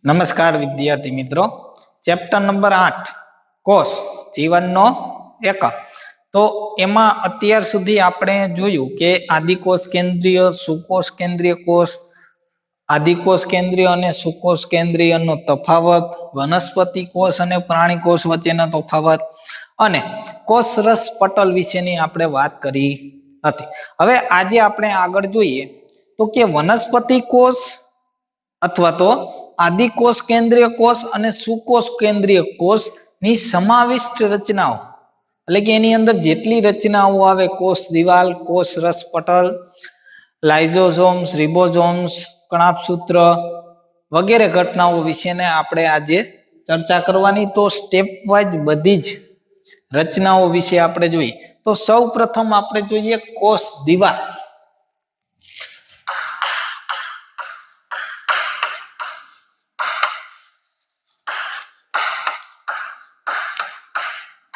નમસ્કાર વિદ્યાર્થી મિત્રો, ચેપ્ટર નંબર 8 કોષ જીવનનો એકમ. તો એમાં અત્યાર સુધી આપણે જોયું કે આદિકોષ કેન્દ્રીય, સુકોષ કેન્દ્રીય કોષ, આદિકોષ કેન્દ્રીય અને સુકોષ કેન્દ્રીયનો તફાવત, વનસ્પતિ કોષ અને પ્રાણી કોષ વચ્ચેનો તફાવત અને કોષરસ પટલ વિશેની આપણે વાત કરી હતી. હવે આજે આપણે આગળ જોઈએ તો કે વનસ્પતિ કોષ અથવા તો આદિકોષ કેન્દ્રીય કોષ અને સુકોષ કેન્દ્રીય કોષ ની સમાવિષ્ટ રચનાઓ, એટલે કે એની અંદર જેટલી રચનાઓ આવે, કોષ દિવાલ, કોષ રસ પટલ, લાઇઝોસોમ્સ, રિબોસોમ્સ, કણાભસૂત્ર વગેરે ઘટનાઓ વિશેને આપણે આજે ચર્ચા કરવાની. તો સ્ટેપ વાઇઝ બધી જ રચનાઓ વિશે આપણે જોઈએ. તો સૌ પ્રથમ આપણે જોઈએ કોષ દિવાલ.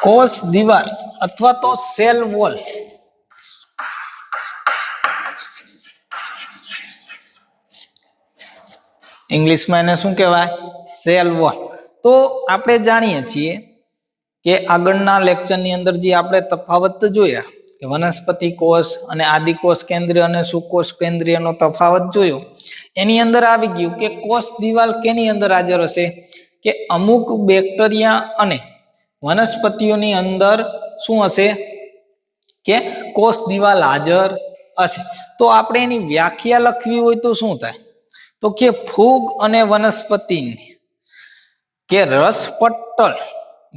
કોષ દિવાલ અથવા તો સેલ વોલ. ઇંગ્લિશમાં એને શું કહેવાય? Cell wall. તો આપણે જાણીએ છીએ કે આગળના લેક્ચરની અંદર જે આપણે તફાવત જોયા કે વનસ્પતિ કોષ અને આદિકોષ કેન્દ્રીય અને સુકોષ કેન્દ્રીયનો તફાવત જોયો, એની અંદર આવી ગયું કે કોષ દિવાલ કેની અંદર હાજર હશે? કે અમુક બેક્ટેરિયા અને વનસ્પતિઓની અંદર શું હશે? કે કોષ દિવાલ હાજર હશે. તો આપણે એની વ્યાખ્યા લખવી હોય તો શું થાય? તો કે ફૂગ અને વનસ્પતિની કે રસપટલ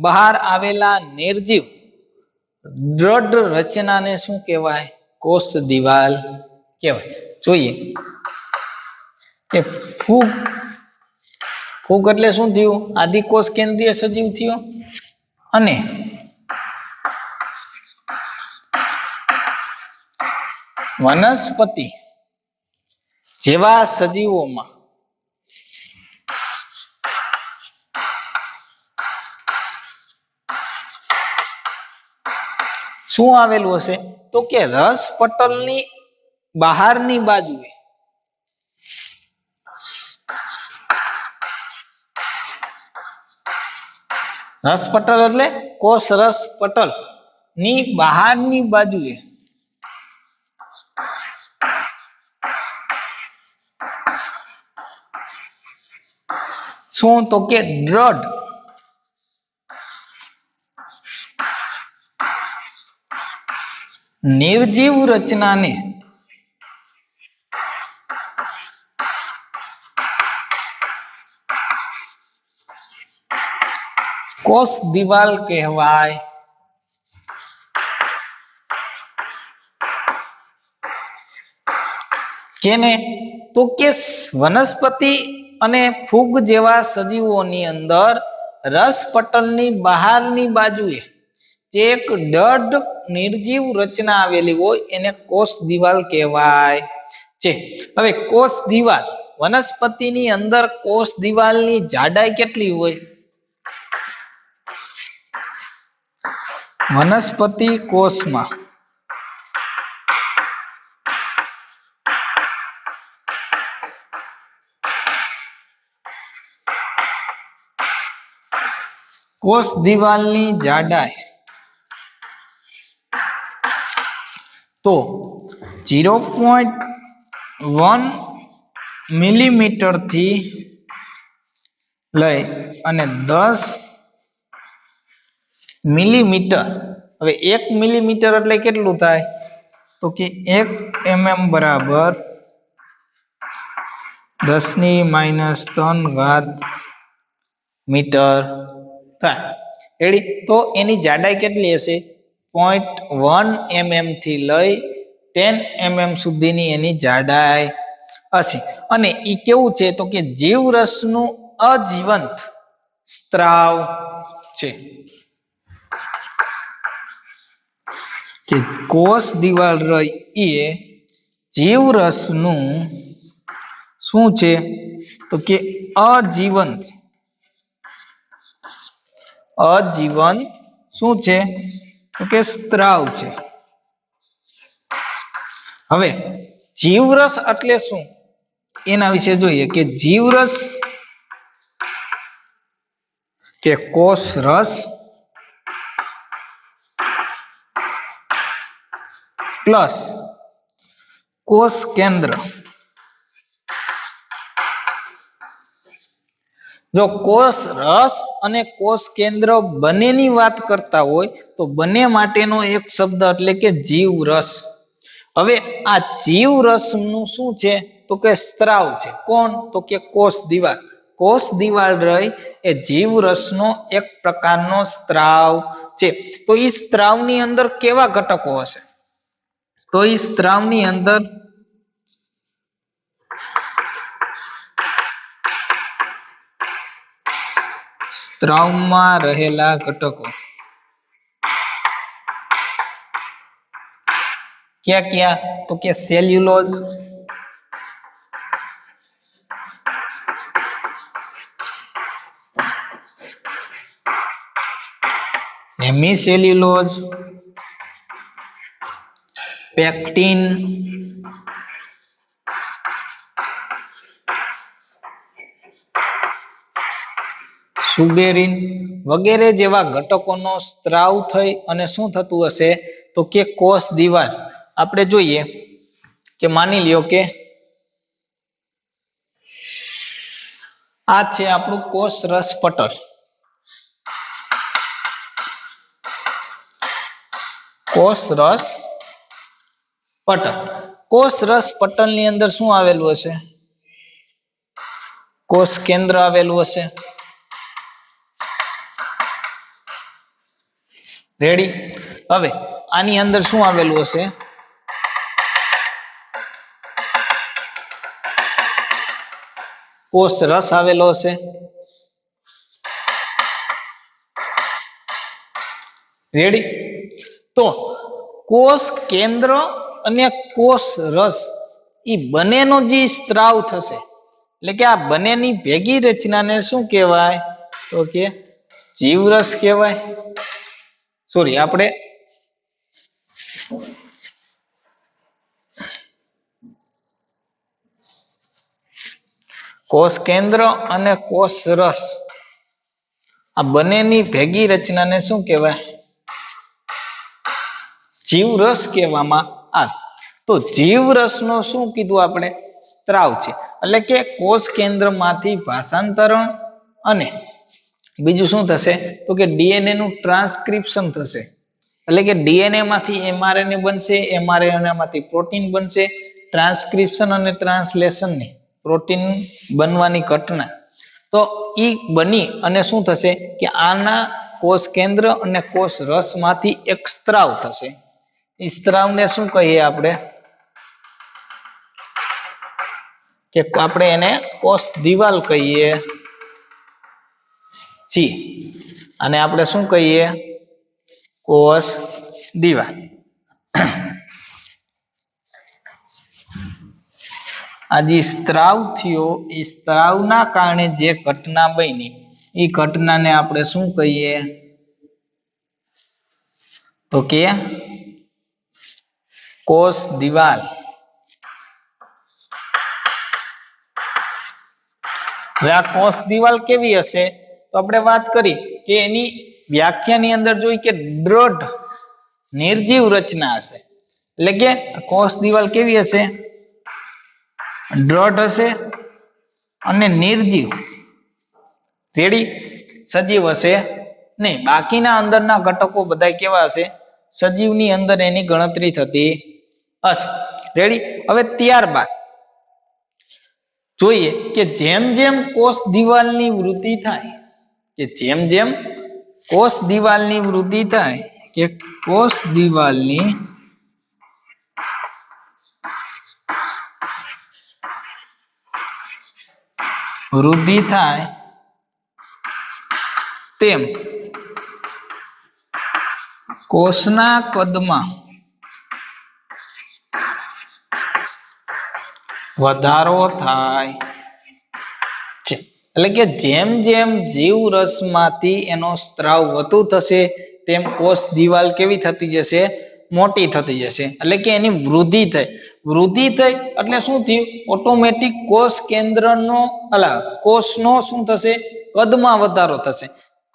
બહાર આવેલા નિર્જીવ દ્રઢ રચનાને શું કહેવાય? કોષ દિવાલ કહેવાય. જોઈએ કે ફૂગ, ફૂગ એટલે શું થયું? આદિકોષ કેન્દ્રીય સજીવ થયો અને વનસ્પતિ જેવા સજીવોમાં શું આવેલું હશે? તો કે રસ પટલની બહારની બાજુએ રસ પટલ એટલે કોષ રસ પટલ ની બહારની બાજુએ શું? તો કે દ્રઢ નિર્જીવ રચનાને કોષ દિવાલ કહેવાય. કેને? તો કે વનસ્પતિ અને ફૂગ જેવા સજીવોની અંદર રસ પટલની બહારની બાજુએ જે એક દ્રઢ નિર્જીવ રચના આવેલી હોય એને કોષ દિવાલ કહેવાય છે. હવે કોષ દિવાલ, વનસ્પતિની અંદર કોષ દિવાલની જાડાઈ કેટલી હોય? વનસ્પતિ કોષમાં કોષ દિવાલની જાડાઈ તો 0.1 મિલીમીટર થી લઈ અને 10 મિલીમીટર. હવે 1 મિલીમીટર એટલે કેટલું થાય? તો કે 1 mm બરાબર 10⁻³ મીટર થાય. રેડી? તો એની જાડાઈ કેટલી હશે? 0.1 mm થી લઈ 10 mm સુધીની એની જાડાઈ હશે. અને એ કેવું છે? તો કે જીવરસનું અજીવંત સ્ત્રાવ છે. કે કોષ દિવાલ રહી એ જીવરસનું શું છે? તો કે અજીવંત શું છે? તો કે સ્ત્રાવ છે. હવે જીવરસ એટલે શું એના વિશે જોઈએ કે જીવરસ કે કોષ રસ પ્લસ કોષ કેન્દ્ર. જો કોષ રસ અને કોષ કેન્દ્ર બંનેની વાત કરતા હોય તો બંને માટેનો એક શબ્દ એટલે કે જીવ રસ. હવે આ જીવ રસ નું શું છે તો કે સ્ત્રાવ છે. કોણ તો કે કોષ દિવાલ. કોષ દિવાલ રહી એ જીવ રસનો એક પ્રકારનો સ્ત્રાવ છે. તો એ સ્ત્રાવની અંદર કેવા ઘટકો હશે તો એ સ્ત્રાવની અંદર સ્ત્રાવમાં રહેલા ઘટકો ક્યાં ક્યાં તો કે સેલ્યુલોઝ, હેમિસેલ્યુલોઝ, પેક્ટિન, સુબેરિન વગેરે જેવા ઘટકોનો સ્ત્રાવ થઈ અને શું થતું હશે તો કે કોષ દિવાલ. આપણે જોઈએ કે માની લ્યો કે આ છે આપણું કોષ રસ પટલ. કોષ રસ પટલ. કોષ રસ પટલ ની અંદર શું આવેલું હશે કોષ કેન્દ્ર આવેલું હશે. રેડી. હવે આની અંદર શું આવેલું હશે કોષ રસ આવેલો હશે. રેડી. તો કોષ કેન્દ્ર અને કોષ રસ એ બંનેનો જે સ્ત્રાવ થશે એટલે કે આ બંનેની ભેગી રચનાને શું કહેવાય તો કે જીવરસ કહેવાય. સોરી, આપણે કોષ કેન્દ્ર અને કોષ રસ આ બંનેની ભેગી રચનાને શું કહેવાય જીવરસ કહેવામાં આવે. તો જીવરસ નો શું કીધું આપણે સ્ત્રાવ છે એટલે કે કોષ કેન્દ્રમાંથી ભાષાંતરણ અને બીજું શું થશે તો કે ડીએનએ નું ટ્રાન્સક્રિપ્શન થશે. એટલે કે ડીએનએ માંથી એમઆરએનએ બનશે, એમઆરએનએ માંથી પ્રોટીન બનશે. ટ્રાન્સક્રિપ્શન અને ટ્રાન્સલેશન ની પ્રોટીન બનવાની ઘટના તો ઈ બની અને શું થશે કે આના કોષ કેન્દ્ર અને કોષ રસ માંથી એક સ્ત્રાવ થશે. એ સ્ત્રાવને શું કહીએ આપણે કે આપણે એને કોષ દિવાલ કહીએ છીએ. અને આપણે શું કહીએ કોષ દિવાલ. આ જે સ્ત્રાવ થયો એ સ્ત્રાવના કારણે જે ઘટના બની એ ઘટનાને આપણે શું કહીએ તો કે કોષ દિવાલ. હવે આ કોષ દિવાલ કેવી હશે તો આપણે વાત કરી કે એની વ્યાખ્યાની અંદર જોઈ કે દ્રઢ નિર્જીવ રચના હશે. એટલે કે કોષ દિવાલ કેવી હશે દ્રઢ હશે અને નિર્જીવ. રેડી. સજીવ હશે નહીં. બાકીના અંદરના ઘટકો બધા કેવા હશે સજીવની અંદર એની ગણતરી થતી હશે. રેડી. હવે ત્યારબાદ જોઈએ કે જેમ જેમ કોષ દિવાલની વૃદ્ધિ થાય કે જેમ જેમ કોષ દિવાલની વૃદ્ધિ થાય કે કોષ દિવાલની વૃદ્ધિ થાય તેમ કોષના કદમાં વધારો થાય છે. એટલે કે જેમ જેમ જીવ રસમાંથી એનો સ્ત્રાવ વધુ થશે તેમ કોષ દિવાલ કેવી થતી જશે મોટી થતી જશે. એટલે કે એની વૃદ્ધિ થઈ. વૃદ્ધિ થઈ એટલે શું થયું ઓટોમેટિક કોષ કેન્દ્રનો કોષનો શું થશે કદમાં વધારો થશે.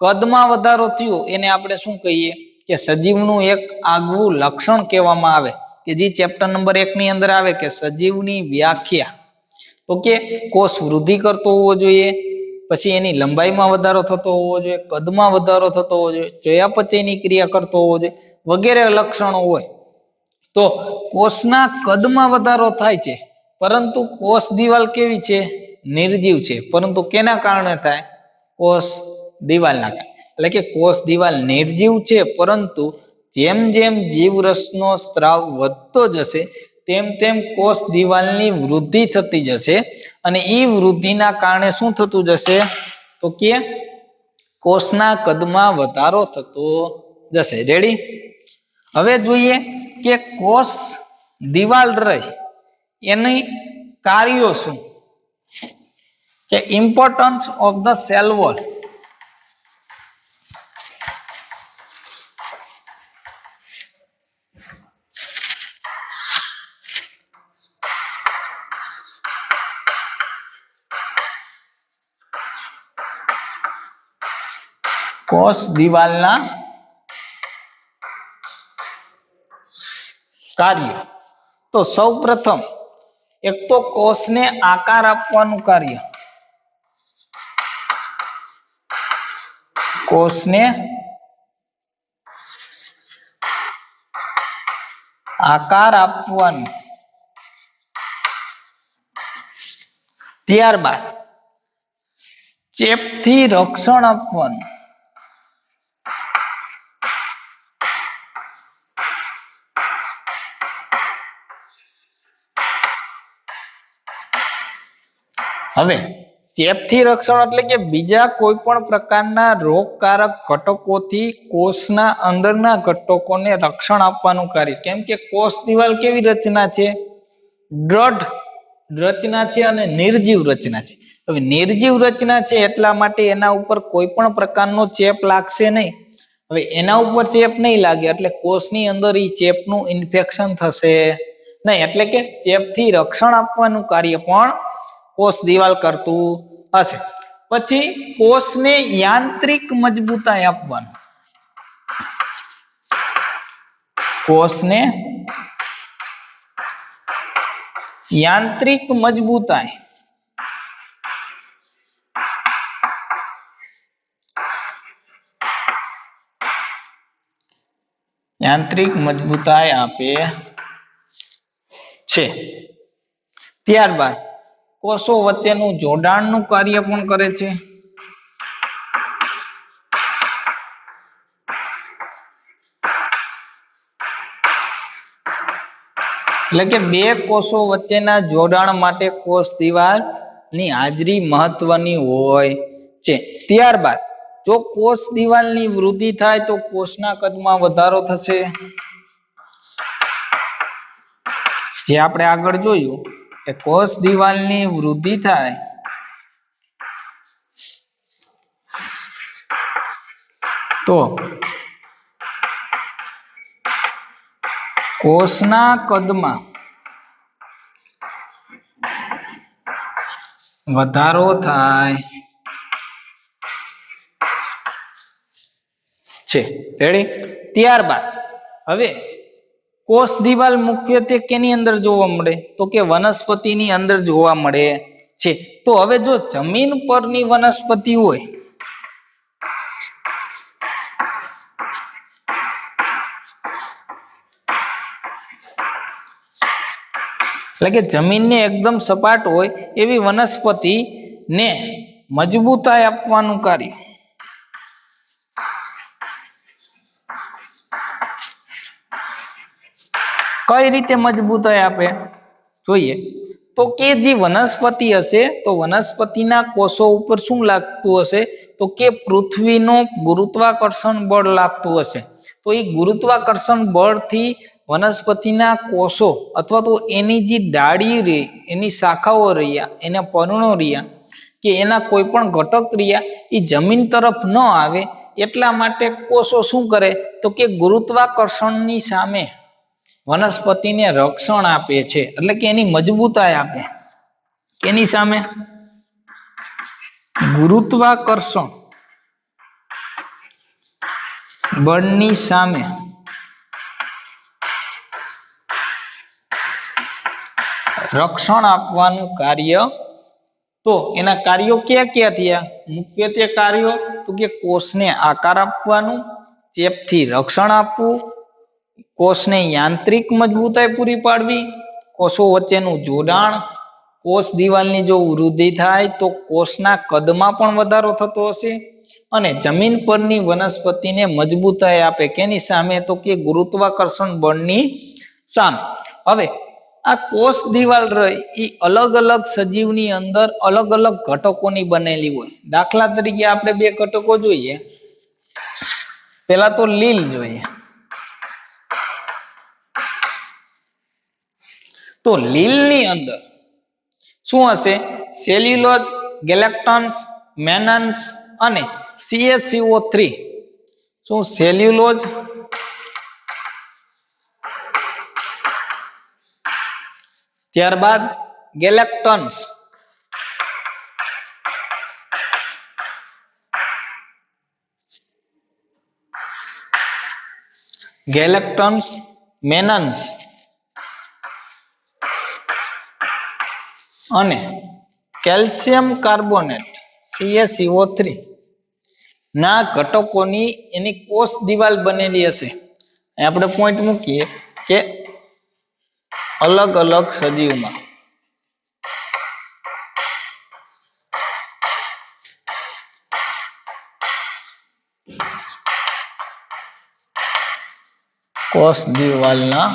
કદમાં વધારો થયો એને આપણે શું કહીએ કે સજીવનું એક આગવું લક્ષણ કહેવામાં આવે કે જે ચેપ્ટર નંબર 1 ની અંદર આવે કે સજીવની વ્યાખ્યા તો કે કોષ વૃદ્ધિ કરતો હોવો જોઈએ, પછી એની લંબાઈમાં વધારો થતો હોવો જોઈએ, કદમાં વધારો થતો હોવો જોઈએ, ચયાપચયની ક્રિયા કરતો હોવો જોઈએ વગેરે લક્ષણો હોય તો કોષના કદમાં વધારો થાય છે, પરંતુ કોષ દિવાલ કેવી છે? નિર્જીવ છે. પરંતુ કેના કારણે થાય? કોષ દિવાલના કારણે. એટલે કે કોષ દિવાલ નિર્જીવ છે, પરંતુ જેમ જેમ જીવરસનો સ્ત્રાવ વધતો જશે તેમ તેમ કોષ દિવાલની વૃદ્ધિ થતી જશે અને એ વૃદ્ધિના કારણે શું થતું જશે તો કે કોષના કદમાં વધારો થતો જશે. રેડી? હવે જોઈએ કે કોષ દિવાલ રહી એની કાર્યો શું કે importance of the cell wall. કોષ દિવાલના કાર્ય. તો સૌ પ્રથમ એક તો કોષને આકાર આપવાનું કાર્ય. કોષને આકાર આપવાનું. ત્યારબાદ ચેપથી રક્ષણ આપવાનું. હવે ચેપથી રક્ષણ એટલે કે બીજા કોઈ પણ પ્રકારના રોગકારક ઘટકોથી કોષના અંદરના ઘટકોને રક્ષણ આપવાનું કાર્ય. કેમ કે કોષ દિવાલ કેવી રચના છે? દ્રઢ રચના છે અને નિર્જીવ રચના છે. હવે નિર્જીવ રચના છે એટલા માટે એના ઉપર કોઈ પણ પ્રકારનો ચેપ લાગશે નહીં. હવે એના ઉપર ચેપ નહીં લાગે એટલે કોષની અંદર એ ચેપનું ઇન્ફેક્શન થશે નહીં. એટલે કે ચેપથી રક્ષણ આપવાનું કાર્ય પણ કોષ દિવાલ કરતું હશે. પછી કોષને યાંત્રિક મજબૂતાઈ આપવાનું. કોષને યાંત્રિક મજબૂતાઈ. યાંત્રિક મજબૂતાઈ આપે છે. ત્યારબાદ કોષો વચ્ચેનું જોડાણનું કાર્ય પણ કરે છે. એટલે કે બે કોષો વચ્ચેના જોડાણ માટે કોષ દિવાલની હાજરી મહત્વની હોય છે. ત્યારબાદ જો કોષ દિવાલની વૃદ્ધિ થાય તો કોષના કદમાં વધારો થશે. જે આપણે આગળ જોયું કે કોષ દિવાલની વૃદ્ધિ થાય તો કોષના કદમાં વધારો થાય છે. રેડી? ત્યારબાદ હવે કોષ દિવાલ મુખ્યત્વે કેની અંદર જોવા મળે તો કે વનસ્પતિની અંદર જોવા મળે છે. તો હવે જો જમીન પરની વનસ્પતિ હોય એટલે કે જમીનને એકદમ સપાટ હોય એવી વનસ્પતિને મજબૂતાઈ આપવાનું કાર્ય. કઈ રીતે મજબૂતાઈ આપે જોઈએ તો કે જે વનસ્પતિ હશે તો વનસ્પતિના કોષો ઉપર શું લાગતું હશે તો કે પૃથ્વીનું ગુરુત્વાકર્ષણ બળ લાગતું હશે. તો એ ગુરુત્વાકર્ષણ બળથી વનસ્પતિના કોષો અથવા તો એની જે ડાળી રહી, એની શાખાઓ રહ્યા, એના પર્ણો રહ્યા કે એના કોઈ પણ ઘટક રહ્યા એ જમીન તરફ ન આવે એટલા માટે કોષો શું કરે તો કે ગુરુત્વાકર્ષણની સામે વનસ્પતિને રક્ષણ આપે છે. એટલે કે એની મજબૂતાઈ આપે. એની સામે ગુરુત્વાકર્ષણ બળની સામે રક્ષણ આપવાનું કાર્ય, તો એના કાર્યો ક્યાં ક્યાં થયા? મુખ્યત્વે કાર્યો તો કે કોષને આકાર આપવાનું, ચેપથી રક્ષણ આપવું, કોષને યાંત્રિક મજબૂતાઈ પૂરી પાડવી, કોષો વચ્ચેનું જોડાણ, કોષ દિવાલની જો વૃદ્ધિ થાય તો કોષના કદમાં પણ વધારો થતો હશે, અને જમીન પરની વનસ્પતિને મજબૂતાઈ આપે. કેની સામે? તો કે ગુરુત્વાકર્ષણ બળની સામે. હવે આ કોષ દિવાલ રહી એ અલગ અલગ સજીવની અંદર અલગ અલગ ઘટકોની બનેલી હોય. દાખલા તરીકે આપણે બે ઘટકો જોઈએ. પેલા તો લીલ જોઈએ. તો લીલની અંદર શું હશે? સેલ્યુલોઝ, ગેલેક્ટન્સ, મેનન્સ અને CaCO3. શું? સેલ્યુલોઝ, ત્યારબાદ ગેલેક્ટન્સ, મેનન્સ અને કેલ્શિયમ કાર્બોનેટ CaCO3 ના ઘટકોની એની કોષ દિવાલ બનેલી હશે. આપણે પોઈન્ટ મૂકીએ કે અલગ અલગ સજીવમાં કોષ દિવાલના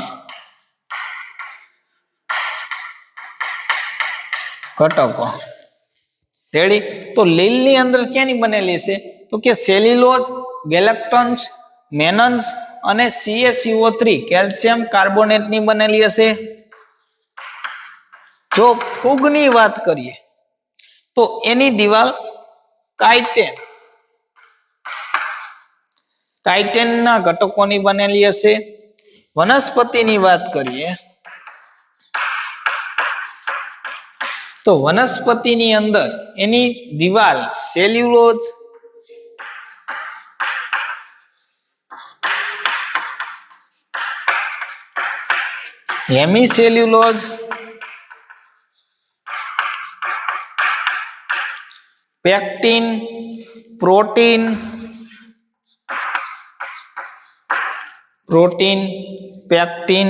ઘટકો. રેડી? તો લીલની અંદર ક્યાંની બનેલી છે? તો કે સેલ્યુલોઝ, ગેલેક્ટન્સ, મેનન્સ અને CaCO3 કેલ્શિયમ કાર્બોનેટની બનેલી હશે. જો ફૂગની વાત કરીએ તો એની દિવાલ કાઇટેનના ઘટકોની બનેલી હશે. વનસ્પતિની વાત કરીએ તો વનસ્પતિની અંદર એની દિવાલ સેલ્યુલોઝ, હેમિસેલ્યુલોઝ, પેક્ટિન, પ્રોટીન, પેક્ટિન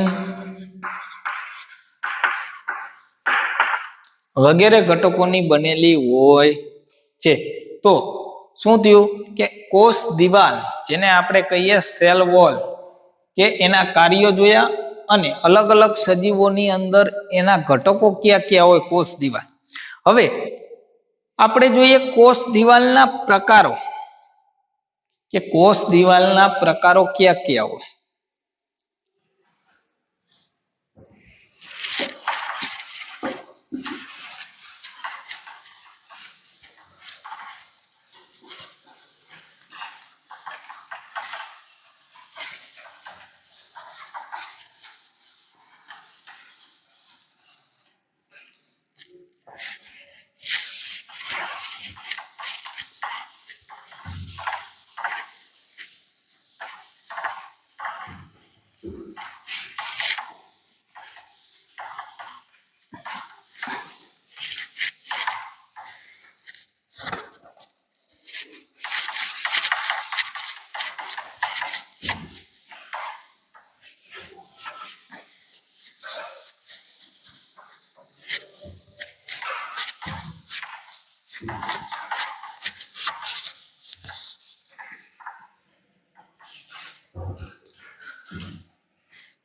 વગેરે ઘટકોની બનેલી હોય છે. તો શું થયું કે કોષ દિવાલ, જેને આપણે કહીએ સેલ વોલ, કે એના કાર્યો જોયા અને અલગ અલગ સજીવોની અંદર એના ઘટકો ક્યાં ક્યાં હોય કોષ દિવાલ. હવે આપણે જોઈએ કોષ દિવાલના પ્રકારો, કે કોષ દિવાલના પ્રકારો ક્યાં ક્યાં હોય.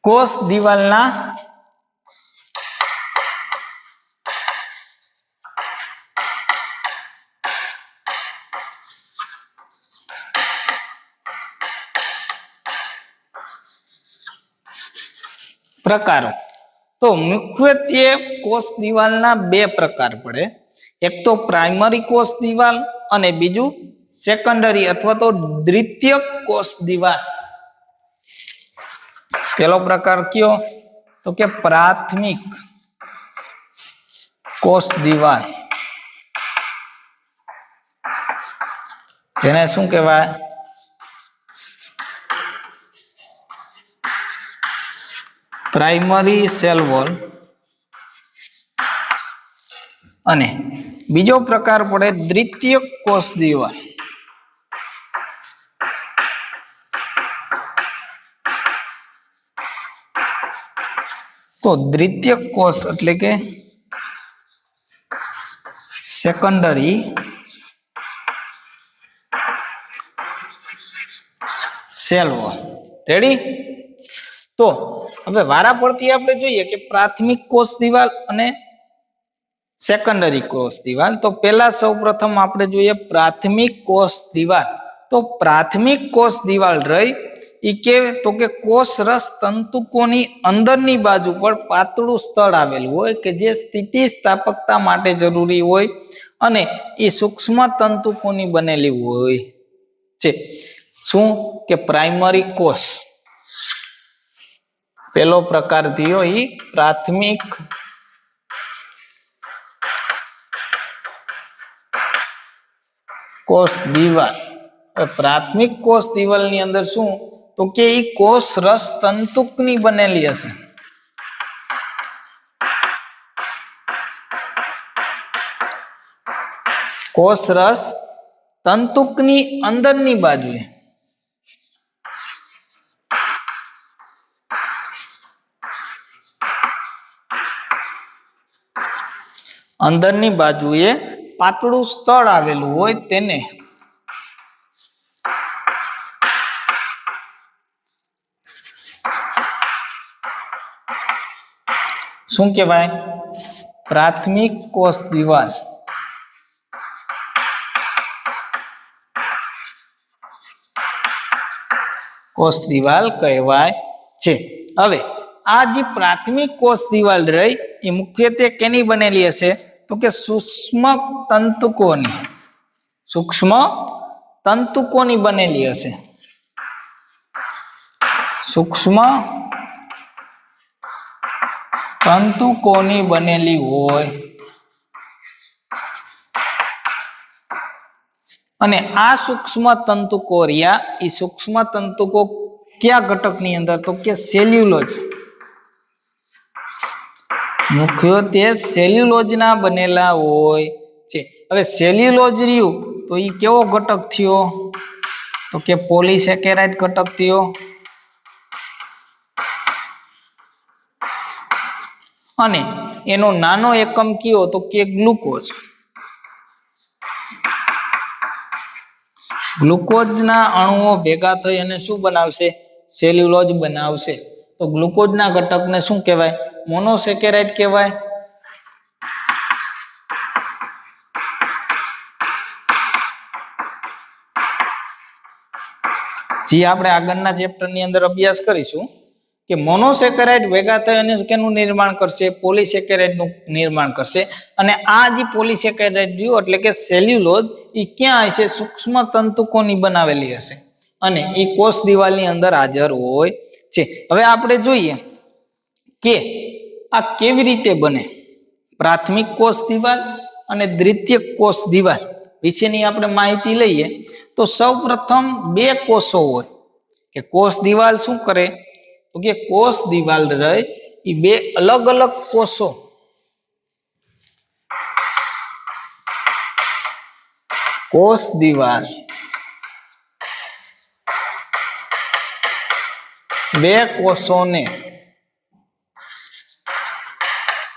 કોષ દિવાલના પ્રકારો. તો મુખ્યત્વે કોષ દિવાલના બે પ્રકાર પડે. એક તો પ્રાઇમરી કોષ દિવાલ અને બીજું સેકન્ડરી અથવા તો દ્વિતીયક કોષ દિવાલ. પહેલો પ્રકાર કયો? તો કે પ્રાથમિક કોષ દિવાલ. તેને શું કહેવાય? પ્રાઇમરી સેલ વોલ અને બીજો પ્રકાર પડે દ્વિતીયક કોષ દિવાલ. તો દ્વિતીયક કોષ એટલે કે સેકન્ડરી સેલ વોલ. રેડી? તો હવે વારા પડતી આપણે જોઈએ કે પ્રાથમિક કોષ દિવાલ અને સેકન્ડરી કોષ દિવાલ. તો પહેલા સૌપ્રથમ આપણે જોઈએ પ્રાથમિક કોષ દિવાલ. તો પ્રાથમિક કોષ દિવાલ રહી ઈ કે તો કે કોષ રસ તંતુકોની અંદરની બાજુ પર પાતળું સ્તર આવેલું હોય કે જે સ્થિતિસ્થાપકતા માટે જરૂરી હોય અને એ સૂક્ષ્મ તંતુકોની બનેલી હોય છે. શું કે પ્રાઇમરી કોષ પેલો પ્રકાર થયો ઈ પ્રાથમિક કોષ દિવાલ. પ્રાથમિક કોષ દિવાલ ની અંદર શું તો કે ઈ કોષ રસ તંતુકની બનેલી હશે. કોષ રસ તંતુકની અંદરની બાજુએ પાતળું સ્તર આવેલું હોય તેને શું કહેવાય? પ્રાથમિક કોષ દિવાલ. કોષ દિવાલ કહેવાય છે. હવે આ જે પ્રાથમિક કોષ દિવાલ રહી એ મુખ્યત્વે કેની બનેલી હશે તો કે સૂક્ષ્મ તંતુકોની બનેલી હશે. સૂક્ષ્મ તંતુકોની બનેલી હોય અને આ સૂક્ષ્મ તંતુકો રહ્યા એ સૂક્ષ્મ તંતુકો કયા ઘટકની અંદર તો કે સેલ્યુલોજ. મુખ્યત્વે સેલ્યુલોજ ના બનેલા હોય છે. હવે સેલ્યુલોજ રહ્યું તો એ કેવો ઘટક થયો તો કે પોલીસેકેરાઇડ ઘટક થયો અને એનો નાનો એકમ કયો તો કે ગ્લુકોઝ. ગ્લુકોઝના અણુઓ ભેગા થઈ અને શું બનાવશે? સેલ્યુલોજ બનાવશે. તો ગ્લુકોઝના ઘટકને શું કહેવાય? મોનોસેકેરાઇડ કહેવાય. જે આપણે આગળના ચેપ્ટરની અંદર અભ્યાસ કરીશું કે મોનોસેકેરાઇડ ભેગા થઈ અને કેનું નિર્માણ કરશે? પોલીસેકેરાઇડનું નિર્માણ કરશે. અને આ જે પોલીસેકેરાઇડ રહ્યું એટલે કે સેલ્યુલોજ એ ક્યાં હશે? સૂક્ષ્મ તંતુકોની બનાવેલી હશે અને એ કોષ દિવાલની અંદર હાજર હોય છે. હવે આપણે જોઈએ કે આ કેવી રીતે બને. પ્રાથમિક કોષ દિવાલ અને દ્વિતીયક કોષ દિવાલ વિશેની આપણે માહિતી લઈએ તો સૌપ્રથમ બે કોષો હોય કે કોષ દિવાલ શું કરે તો કે કોષ દિવાલ રહે એ બે અલગ અલગ કોષો કોષ દિવાલ બે કોષોને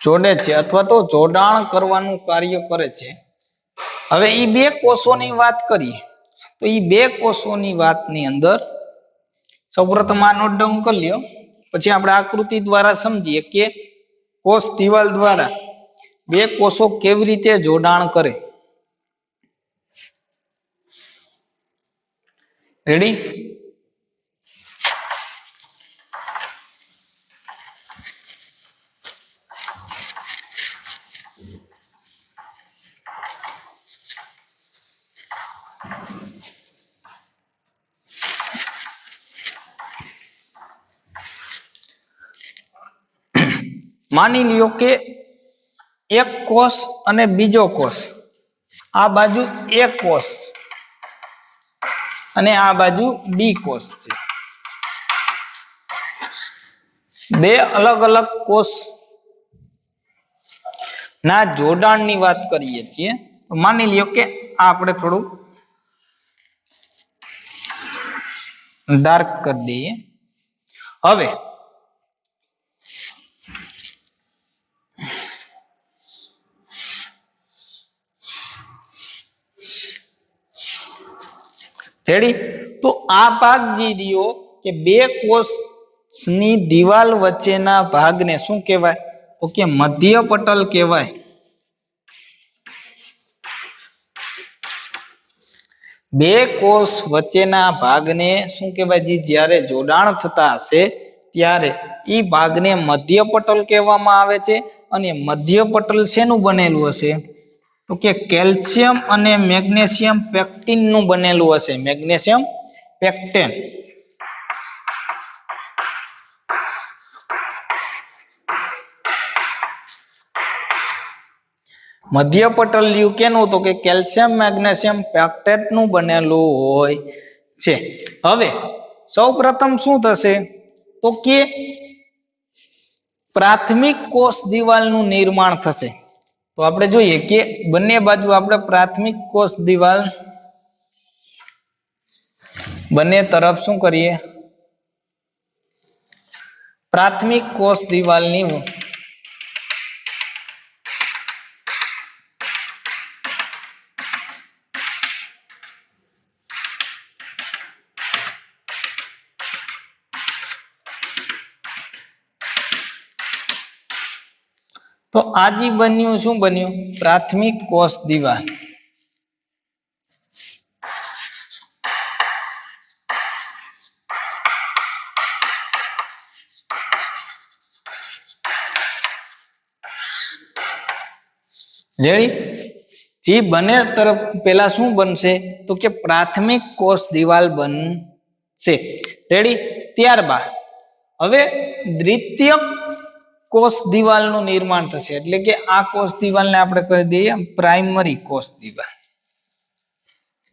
જોડે છે અથવા તો જોડાણ કરવાનું કાર્ય કરે છે. હવે એ બે કોષોની વાત કરીએ તો એ બે કોષોની વાતની અંદર સૌપ્રથમ આ નોટ ડાઉન કરી લ્યો, પછી આપણે આકૃતિ દ્વારા સમજીએ કે કોષ દિવાલ દ્વારા બે કોષો કેવી રીતે જોડાણ કરે. રેડી? માની લ્યો કે એક કોષ અને બીજો કોષ, આ બાજુ એક કોષ અને આ બાજુ બી કોષ છે. બે અલગ અલગ કોષ ના જોડાણની વાત કરીએ છીએ તો માની લ્યો કે આ આપણે થોડું ડાર્ક કરી દઈએ. હવે રેડી, તો આ ભાગ જે રહ્યો કે બે કોષની દિવાલ વચ્ચેના ભાગને શું કહેવાય તો કે મધ્ય પટલ કહેવાય. બે કોષ વચ્ચેના ભાગને શું કહેવાય? જ્યારે જોડાણ થતા હશે ત્યારે ઈ ભાગને મધ્ય પટલ કહેવામાં આવે છે. અને મધ્ય પટલ શેનું બનેલું હશે તો કે કેલ્શિયમ અને મેગ્નેશિયમ પેક્ટિન નું બનેલું હશે. મેગ્નેશિયમ પેક્ટેન. મધ્ય પટલ કેનું તો કે કેલ્શિયમ મેગ્નેશિયમ પેક્ટેટ નું બનેલું હોય છે. હવે સૌ પ્રથમ શું થશે તો કે પ્રાથમિક કોષ દિવાલનું નિર્માણ થશે. તો આપણે જોઈએ કે બંને બાજુ આપણે પ્રાથમિક કોષ દિવાલ બંને તરફ શું કરીએ પ્રાથમિક કોષ દિવાલની તો આજી બન્યું શું બન્યું પ્રાથમિક કોષ દિવાલ. રેડી, જે બંને તરફ પેલા શું બનશે તો કે પ્રાથમિક કોષ દિવાલ બનશે. રેડી, ત્યારબાદ હવે દ્વિતીયક કોષ દિવાલનું નિર્માણ થશે. એટલે કે આ કોષ દિવાલને આપણે કહી દઈએ પ્રાઇમરી કોષ દિવાલ.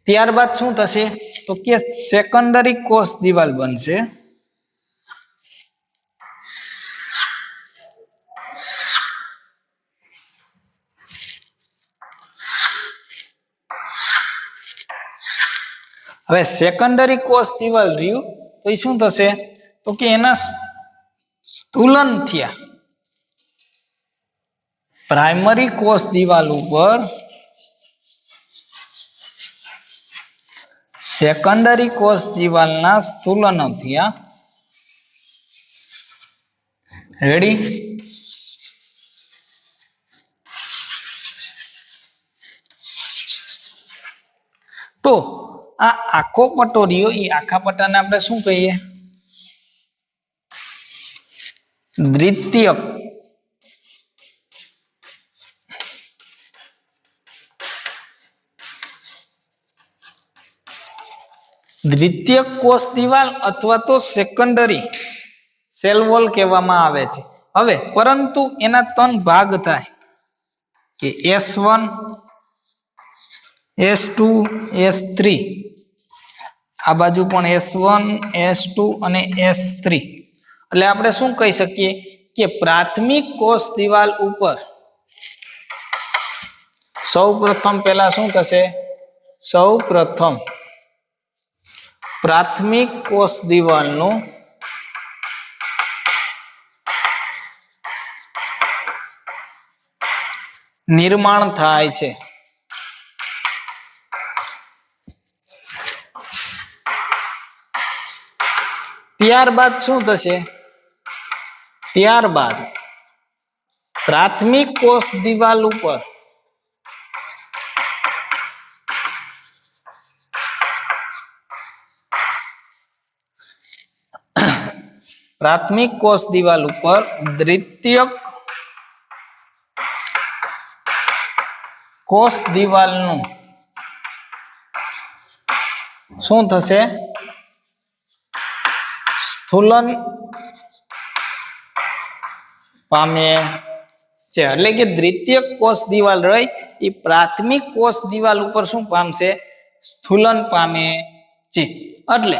ત્યારબાદ શું થશે તો કે સેકન્ડરી કોષ દિવાલ બનશે. હવે સેકન્ડરી કોષ દિવાલ રહ્યું તો એ શું થશે તો કે એના સ્થૂલન થયા. પ્રાઇમરી કોષ દિવાલ ઉપર સેકન્ડરી કોષ દિવાલના સ્થૂલનો થયા. રેડી, તો આ આખો પટ્ટો રહ્યો એ આખા પટ્ટાને આપણે શું કહીએ દ્વિતીયક. દ્વિતીયક કોષ દિવાલ અથવા તો સેકન્ડરી સેલ વોલ કહેવામાં આવે છે. હવે પરંતુ એના ત્રણ ભાગ થાય કે S1 S2 S3. આ બાજુ પણ S1 S2 અને S3. એટલે આપણે શું કહી શકીએ કે પ્રાથમિક કોષ દિવાલ ઉપર સૌ પ્રથમ પહેલા શું થશે સૌ પ્રથમ પ્રાથમિક કોષ દિવાલનું નિર્માણ થાય છે. ત્યારબાદ શું થશે ત્યારબાદ પ્રાથમિક કોષ દિવાલ ઉપર પ્રાથમિક કોષ દિવાલ ઉપર દ્વિતીયક કોષ દિવાલનું શું થશે સ્થૂલન પામે છે. એટલે કે દ્વિતીયક કોષ દિવાલ રહી એ પ્રાથમિક કોષ દિવાલ ઉપર શું પામશે સ્થૂલન પામે છે. એટલે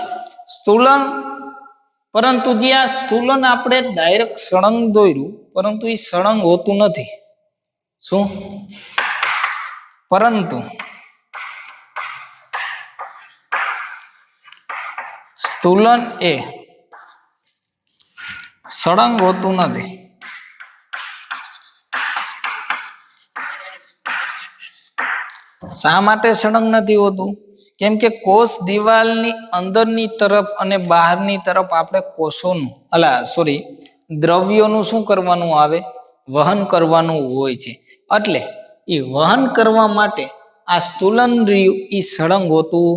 સ્થૂલન પરંતુ જે આ સ્થૂલન આપણે ડાયરેક્ટ સળંગ દોર્યું, પરંતુ એ સળંગ હોતું નથી. શું? પરંતુ સ્થૂલન એ સળંગ હોતું નથી. શા માટે સળંગ નથી હોતું? કેમ કે કોષ દિવાલની અંદરની તરફ અને બહારની તરફ આપણે કોષોનું દ્રવ્યોનું શું કરવાનું આવે? વહન કરવાનું હોય છે. એટલે એ વહન કરવા માટે આ સ્થૂલન રહ્યું એ સળંગ હોતું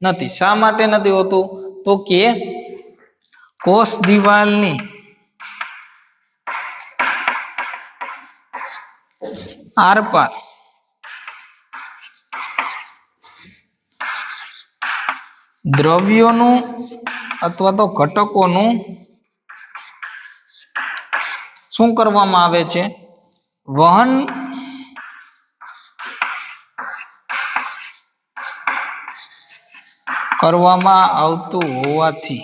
નથી. શા માટે નથી હોતું? તો કે કોષ દિવાલની આરપાર દ્રવ્યોનું અથવા તો ઘટકોનું શું કરવામાં આવે છે? વહન કરવામાં આવતું હોવાથી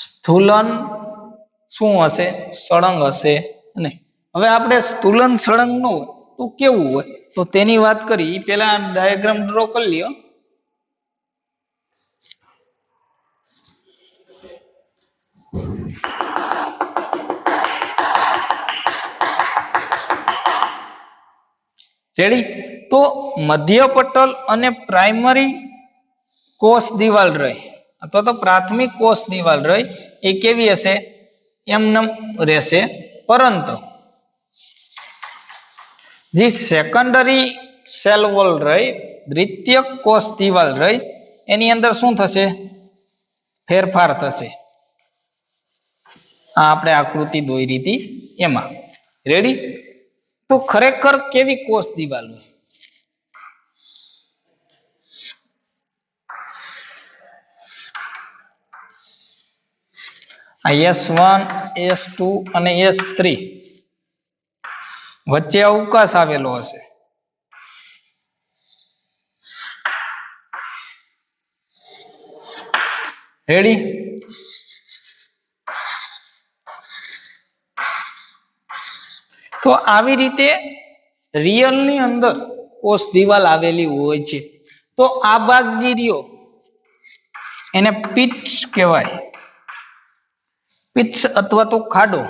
સ્થૂલન શું હશે? સળંગ હશે નહીં. હવે આપણે સ્થૂલન સળંગ ન હોય તો કેવું હોય? તો તેની વાત કરી પેલા ડાયાગ્રામ ડ્રો કરી લ્યો. રેડી? તો મધ્ય પટલ અને પ્રાઇમરી કોષ દિવાલ રહી અથવા તો પ્રાથમિક કોષ દિવાલ રહી એ કેવી હશે? એમનેમ રહેશે. પરંતુ જે સેકન્ડરી સેલ વોલ રહી, દ્વિતીયક કોષ દિવાલ રહી, એની અંદર શું થશે? ફેરફાર થશે. આ આપણે આકૃતિ દોરી હતી એમાં. રેડી? તો ખરેખર કેવી કોષ દિવાલ હોય? આ S1, S2 અને S3 વચ્ચે અવકાશ આવેલો હશે. રેડી? તો આવી રીતે રિયલ ની અંદર કોષ દિવાલ આવેલી હોય છે. તો આ ભાગ જે રહ્યો એને પિટ્સ કહેવાય. પિટ્સ અથવા તો ખાડો.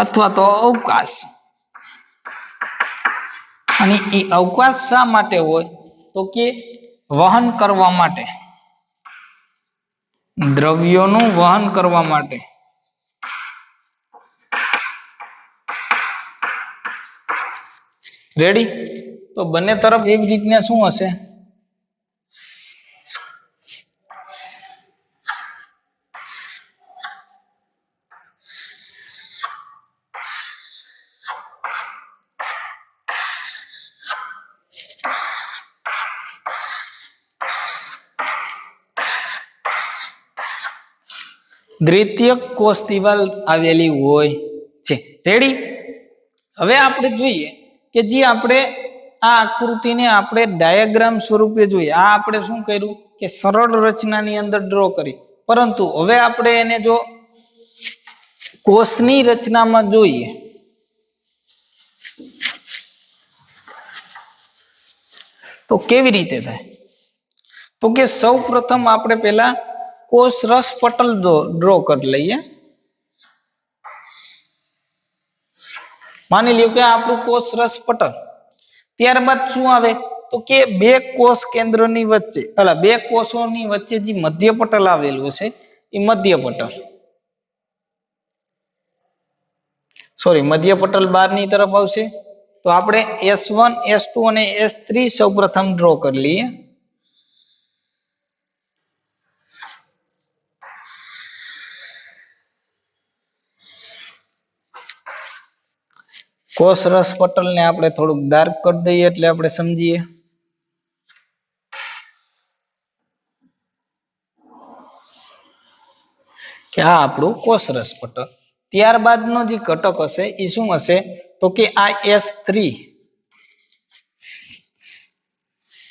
અથવા તો અવકાશ. અને એ અવકાશ શા માટે હોય? તો કે વહન કરવા માટે, દ્રવ્યોનું વહન કરવા માટે. રેડી? તો બંને તરફ એક રીતના શું હશે? દ્વિતીયક કોષ દિવાલ આવેલી હોય છે. રેડી? હવે આપણે જોઈએ કે જે આપણે આ આકૃતિને આપણે ડાયાગ્રામ સ્વરૂપે જોઈએ. આ આપણે શું કર્યું કે સરળ રચનાની અંદર ડ્રો કરી. પરંતુ હવે આપણે એને જો કોષની રચનામાં જોઈએ તો કેવી રીતે થાય? તો કે સૌ પ્રથમ આપણે પેલા કોષ રસ પટલ ડ્રો કરી લઈએ. માની લ્યો કે આપણું કોષ રસ પટલ. ત્યારબાદ શું આવે? તો કે બે કોષ કેન્દ્રની વચ્ચે બે કોષોની વચ્ચે જે મધ્ય પટલ આવેલું છે એ મધ્ય પટલ બહારની તરફ આવશે. તો આપણે S1, S2 અને S3 સૌ પ્રથમ ડ્રો કરી લઈએ. કોષ રસ પટલ ને આપણે થોડુંક ડાર્ક કરી દઈએ એટલે આપણે સમજીએ. કે આ આપણું કોષ રસ પટલ. ત્યારબાદનો જે ઘટક હશે એ શું હશે? તો કે આ S3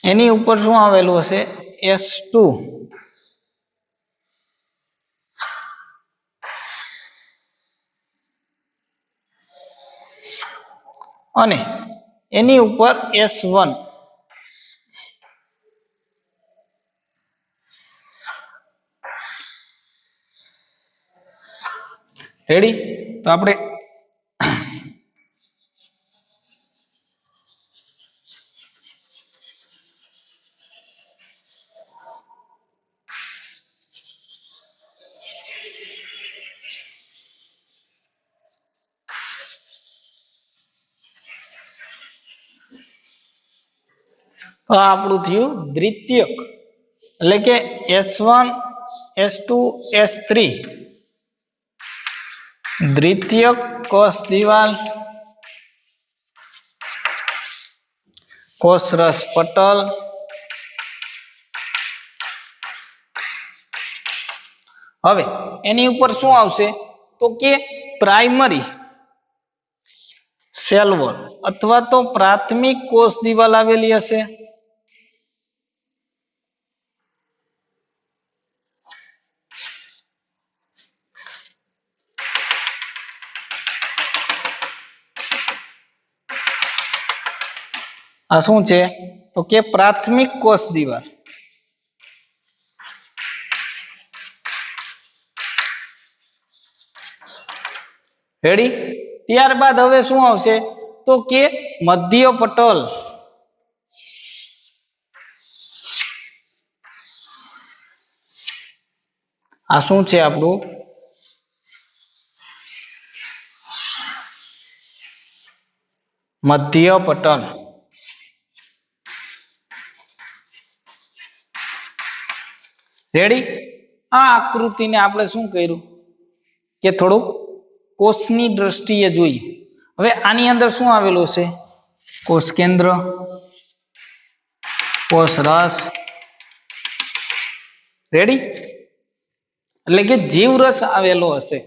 એની ઉપર શું આવેલું હશે? S2 અને એની ઉપર S1. રેડી? તો આપણે તો આપણું થયું દ્વિતીયક, એટલે કે S1 S2 S3 દ્વિતીયક કોષ દિવાલ કોષરસ પટલ હવે એની ઉપર શું આવશે? તો કે પ્રાઇમરી સેલ વોલ અથવા તો પ્રાથમિક કોષ દિવાલ આવેલી હશે. આ શું છે? તો કે પ્રાથમિક કોષ દિવાલ. રેડી? ત્યારબાદ હવે શું આવશે? તો કે મધ્ય પટલ. આ શું છે આપણું? મધ્ય પટલ. રેડી? આ આકૃતિને આપણે શું કર્યું કે થોડું કોષની દ્રષ્ટિએ જોઈએ. હવે આની અંદર શું આવેલું છે? કોષ કેન્દ્ર, કોષ રસ. રેડી? એટલે કે જીવરસ આવેલો હશે.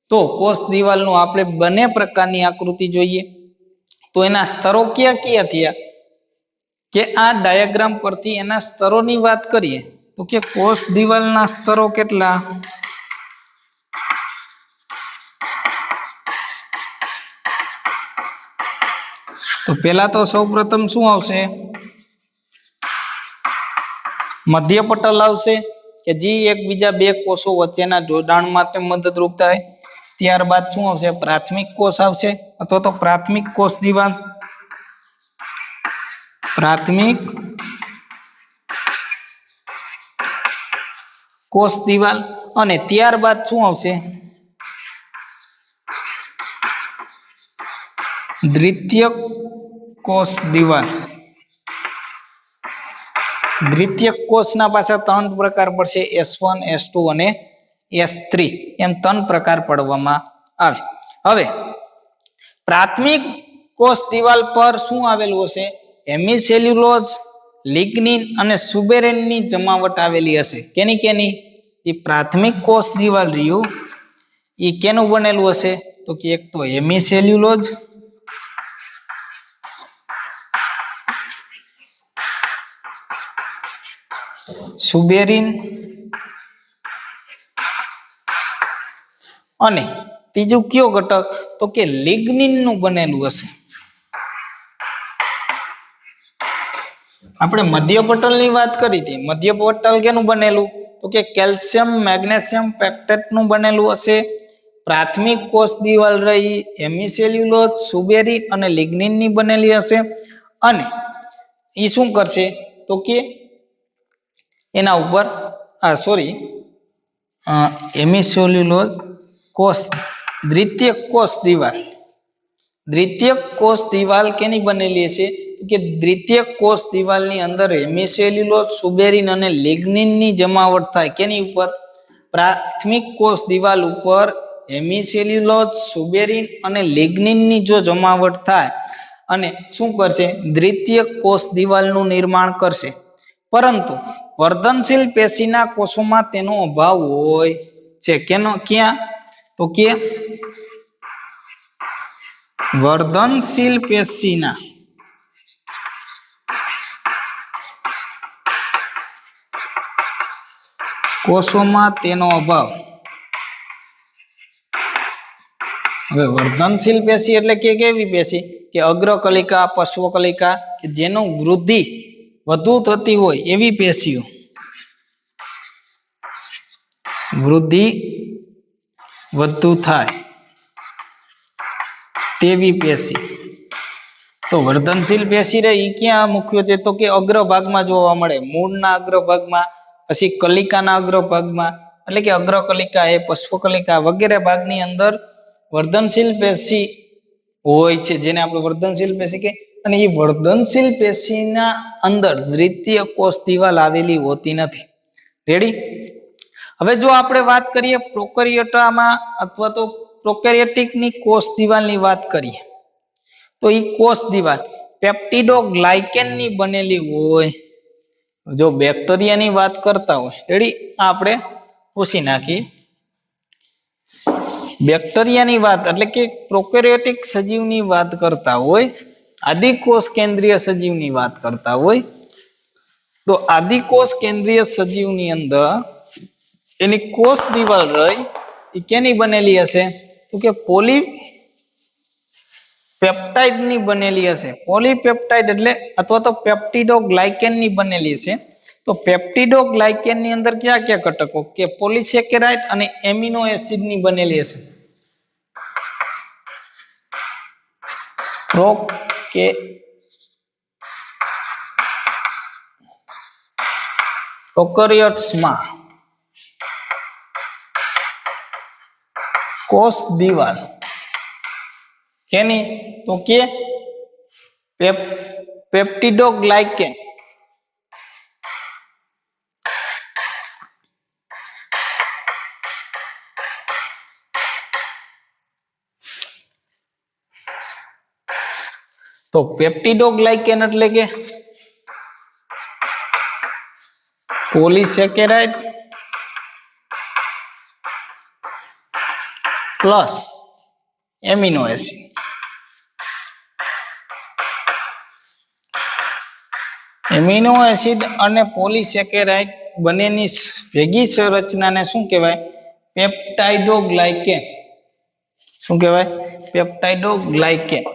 તો કોષ દિવાલનું આપણે બંને પ્રકારની આકૃતિ જોઈએ. તો એના સ્તરો કયા કયા થયા કે આ ડાયાગ્રામ પરથી એના સ્તરોની વાત કરીએ તો કે કોષ દિવાલના સ્તરો કેટલા? તો પહેલા તો સૌપ્રથમ શું આવશે? મધ્ય પટલ આવશે કે જે એકબીજા બે કોષો વચ્ચેના જોડાણ માટે મદદરૂપ થાય. ત્યારબાદ શું આવશે? પ્રાથમિક કોષ આવશે અથવા તો પ્રાથમિક કોષ દિવાલ. પ્રાથમિક કોષ દિવાલ અને ત્યારબાદ શું આવશે? દ્વિતીયક કોષ દિવાલ. દ્વિતીયક કોષના પાછા ત્રણ પ્રકાર પડશે: S1 S2 અને S3 એમ ત્રણ પ્રકાર પડવામાં આવે. હવે પ્રાથમિક કોષ દિવાલ પર શું આવેલું હશે? હેમિસેલ્યુલોઝ, લિગ્નિન અને સુબેરેનની જમાવટ આવેલી હશે. કેની કેની? એ પ્રાથમિક કોષ દિવાલ રહ્યું એ કેનું બનેલું હશે? તો કે એક તો હેમિસેલ્યુલોઝ, સુબેરિન અને ત્રીજું કયો ઘટક? તો કે લિગ્નિન નું બનેલું હશે. આપણે મધ્ય પટલ ની વાત કરી હતી. મધ્ય પટલ કેનું બનેલું? તો કે કેલ્શિયમ મેગ્નેશિયમ પેક્ટેટ નું બનેલું હશે. પ્રાથમિક કોષ દિવાલ રહી હેમિસેલ્યુલોઝ, સુબેરિન અને લિગ્નિન ની બનેલી હશે. અને એ શું કરશે? તો કે એના ઉપર હેમિસેલ્યુલોઝ કોષ દ્વિતીયક કોષ દિવાલ. દ્વિતીયક કોષ દિવાલ કેની બનેલી હશે? કે દ્વિતીયક કોષ દિવાલની અંદર હેમિસેલ્યુલોઝ, સુબેરિન અને લિગ્નિનની જમાવટ થાય. કેની ઉપર? પ્રાથમિક કોષ દિવાલ ઉપર હેમિસેલ્યુલોઝ, સુબેરિન અને લિગ્નિનની જો જમાવટ થાય અને શું કરશે? દ્વિતીયક કોષ દિવાલનું નિર્માણ કરશે. પરંતુ વર્ધનશીલ પેશીના કોષોમાં તેનો અભાવ હોય છે. કેનો? ક્યાં? તો કે વર્ધનશીલ પેશીના કોષોમાં તેનો અભાવ. હવે વર્ધનશીલ પેશી એટલે કે કેવી પેશી કે અગ્રકલિકા પશ્વકલિકા કે જેનો વૃદ્ધિ વધુ થતી હોય એવી પેશીઓ. વૃદ્ધિ વધુ થાય તેવી પેશી. તો વર્ધનશીલ પેશી રે ઈ ક્યાં મુખ્યત્વે તો કે અગ્રભાગમાં જોવા મળે, મૂળના અગ્રભાગમાં, પછી કલિકાના અગ્રભાગમાં, એટલે કે અગ્રકલિકા એ પશ્વકલિકા વગેરે ભાગની અંદર વર્ધનશીલ પેશી હોય છે, જેને આપણે વર્ધનશીલ પેશી કે. અને એ વર્ધનશીલ પેશીના અંદર દ્વિતીય કોષ દિવાલ આવેલી હોતી નથી. રેડી. હવે જો આપણે વાત કરીએ પ્રોકેરિયોટામાં અથવા તો પ્રોકેરિયોટિકની કોષ દિવાલની વાત કરીએ તો એ કોષ દિવાલ પેપ્ટિડોગ્લાયકેનની બનેલી હોય. જો બેક્ટેરિયાની વાત કરતા હોય, રેડી, આપણે પૂછી નાખી. બેક્ટેરિયાની વાત એટલે કે પ્રોકેરિયોટિક સજીવની વાત કરતા હોય, આદિકોષ કેન્દ્રીય સજીવની વાત કરતા હોય, તો આદિકોષ કેન્દ્રીય સજીવની અંદર એની કોષ દિવાલ રહી એ કેની બનેલી હશે તો કે પોલીપેપ્ટાઇડ ની બનેલી હશે. પોલીપેપ્ટાઇડ એટલે અથવા તો પેપ્ટિડોગ્લાયકેન ની બનેલી હશે. તો પેપ્ટિડોગ્લાયકેન ની અંદર કયા કયા ઘટકો કે પોલીસેકેરાઇડ અને એમિનો એસિડ ની બનેલી હશે. પ્રોકેરિયોટ્સમાં કોષ દિવાલ કેની તો કે પેપ્ટિડોગ્લાયકેન. તો પેપ્ટિડોગ્લાયકેન એટલે કે polysaccharide plus amino acid. Amino acid અને પોલીસેકેરાઇડ બંનેની ભેગી સંરચનાને શું કહેવાય? પેપ્ટાઇડોગ્લાયકેન. શું કહેવાય? પેપ્ટાઇડોગ્લાયકેન.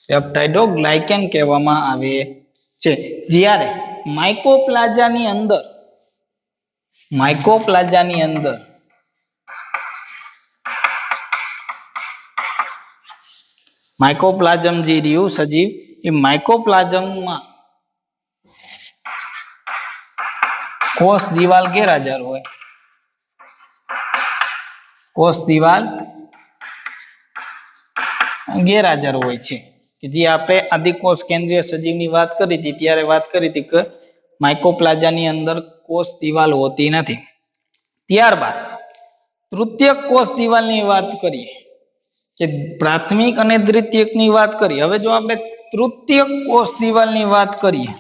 પેપ્ટાઇડોગ્લાયકેન કહેવામાં આવે છે. જ્યારે માઇકોપ્લાઝાની અંદર માઇકોપ્લાઝમ જે રહ્યું સજીવ એ માઇકોપ્લાઝમમાં કોષ દિવાલ ગેરહાજર હોય. કોષ દિવાલ ગેરહાજર હોય છે કે જે આપણે આદિકોષ કેન્દ્રીય સજીવની વાત કરી હતી ત્યારે વાત કરી હતી કે માઇકોપ્લાઝાની અંદર કોષ દિવાલ હોતી નથી. ત્યારબાદ તૃતીયક કોષ દિવાલની વાત કરીએ કે પ્રાથમિક અને દ્વિતીયકની વાત કરીએ. હવે જો આપણે તૃતીયક કોષ દિવાલની વાત કરીએ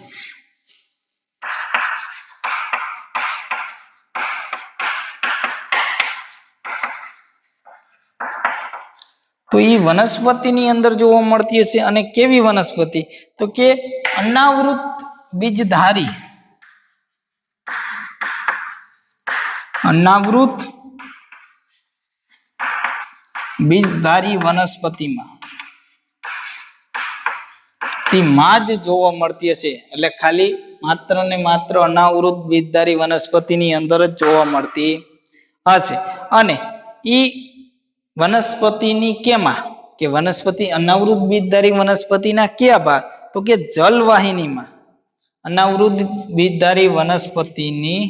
તો એ વનસ્પતિની અંદર જોવા મળતી હશે. અને કેવી વનસ્પતિ તો કે અનાવૃત બીજધારી વનસ્પતિમાં માં જ જોવા મળતી હશે. એટલે ખાલી માત્ર ને માત્ર અનાવૃત બીજધારી વનસ્પતિની અંદર જ જોવા મળતી હશે. અને ઈ વનસ્પતિની કેમાં કે વનસ્પતિ અનાવૃત બીજધારી વનસ્પતિના કયા ભાગ તો કે જલવાહિનીમાં. અનાવૃત બીજધારી વનસ્પતિની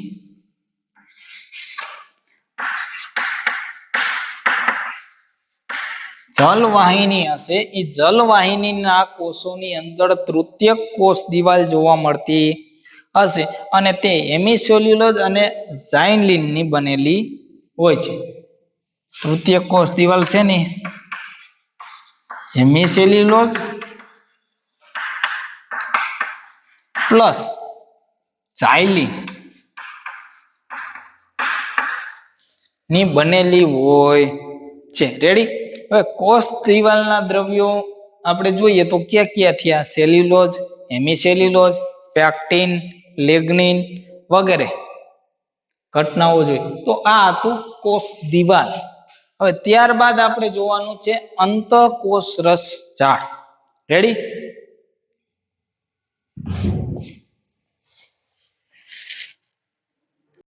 જલવાહિની હશે. એ જલવાહિનીના કોષોની અંદર તૃતીયક કોષ દિવાલ જોવા મળતી હશે. અને તે હેમિસેલ્યુલોઝ અને ઝાઇલિનની બનેલી હોય છે. તૃતીયક કોષ દિવાલ છે ને હેમિસેલ્યુલોઝ પ્લસ ઝાઇલિન ની બનેલી હોય છે. રેડી. હવે કોષ દિવાલના દ્રવ્યો આપણે જોઈએ તો ક્યાં થયા? સેલ્યુલોઝ, હેમિસેલ્યુલોઝ, પેક્ટિન, લિગ્નિન વગેરે ઘટનાઓ જોઈ. તો આ હતું કોષ દિવાલ. હવે ત્યારબાદ આપણે જોવાનું છે અંતઃકોષરસ જાળ. રેડી?